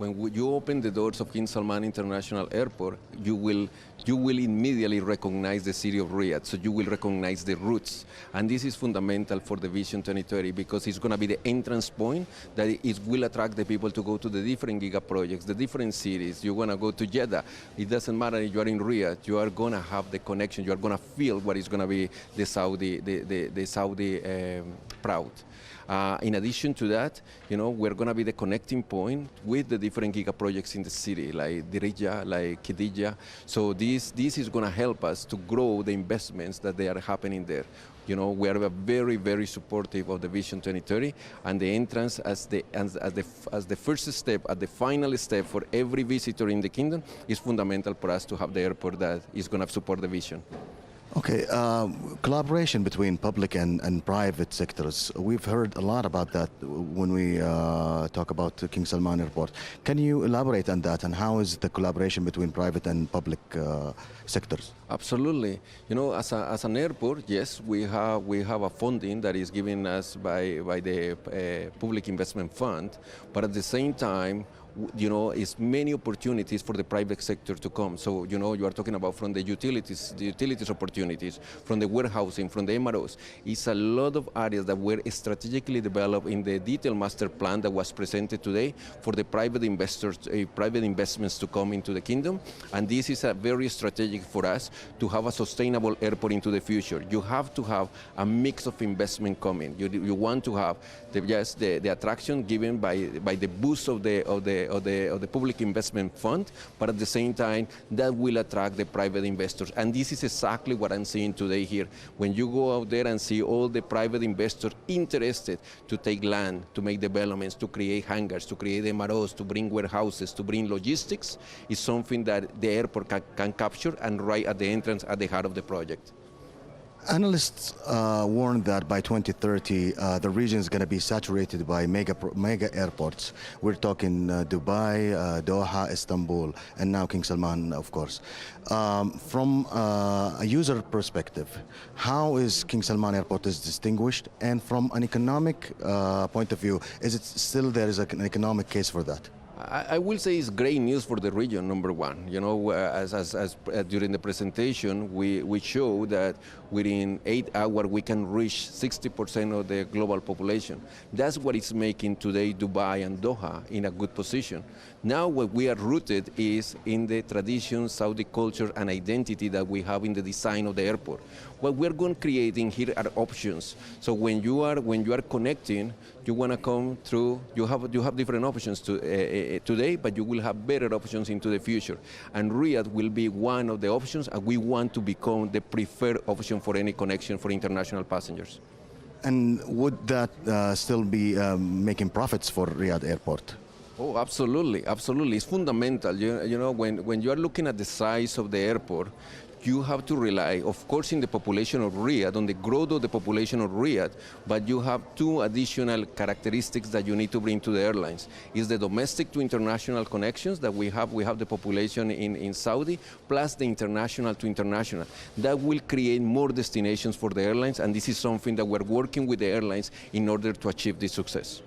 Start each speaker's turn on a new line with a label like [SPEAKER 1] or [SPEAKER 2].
[SPEAKER 1] you open the doors of King Salman International Airport, you will immediately recognize the city of Riyadh. So you will recognize the roots. And this is fundamental for the Vision 2030 because it's going to be the entrance point that it will attract the people to go to the different giga projects, the different cities. You want to go to Jeddah. It doesn't matter if you are in Riyadh. You are going to have the connection. You are going to feel what is going to be the Saudi proud. In addition to that, we're going to be the connecting point with the different giga projects in the city, like Dirija, like Khadija. So this is going to help us to grow the investments that they are happening there. We are very, very supportive of the Vision 2030, and the entrance as the first step, at the final step for every visitor in the kingdom is fundamental for us to have the airport that is going to support the vision.
[SPEAKER 2] Okay, collaboration between public and private sectors. We've heard a lot about that when we talk about King Salman Airport. Can you elaborate on that, and how is the collaboration between private and public sectors?
[SPEAKER 1] Absolutely. As an airport, yes, we have a funding that is given us by the Public Investment Fund, but at the same time, it's many opportunities for the private sector to come. So, you are talking about from the utilities opportunities, from the warehousing, from the MROs. It's a lot of areas that were strategically developed in the detailed master plan that was presented today for the private investors, private investments to come into the kingdom. And this is a very strategic for us to have a sustainable airport into the future. You have to have a mix of investment coming. You want to have the attraction given by the boost of the Public Investment Fund, but at the same time, that will attract the private investors. And this is exactly what I'm seeing today here. When you go out there and see all the private investors interested to take land, to make developments, to create hangars, to create MROs, to bring warehouses, to bring logistics, is something that the airport can capture and right at the entrance, at the heart of the project.
[SPEAKER 2] Analysts warn that by 2030, the region is going to be saturated by mega airports. We're talking Dubai, Doha, Istanbul, and now King Salman, of course. From a user perspective, how is King Salman Airport is distinguished? And from an economic point of view, is it still there is an economic case for that?
[SPEAKER 1] I will say it's great news for the region, number one. As during the presentation, we show that within 8 hours we can reach 60% of the global population. That's what is making today Dubai and Doha in a good position. Now what we are rooted is in the tradition, Saudi culture and identity that we have in the design of the airport. What we're going creating here are options. So when you are connecting, you want to come through. You have different options today, but you will have better options into the future. And Riyadh will be one of the options, and we want to become the preferred option for any connection for international passengers.
[SPEAKER 2] And would that still be making profits for Riyadh Airport?
[SPEAKER 1] Oh, absolutely, absolutely. It's fundamental. When you are looking at the size of the airport, you have to rely, of course, in the population of Riyadh, on the growth of the population of Riyadh, but you have two additional characteristics that you need to bring to the airlines. Is the domestic to international connections that we have. We have the population in Saudi, plus the international to international. That will create more destinations for the airlines, and this is something that we're working with the airlines in order to achieve this success.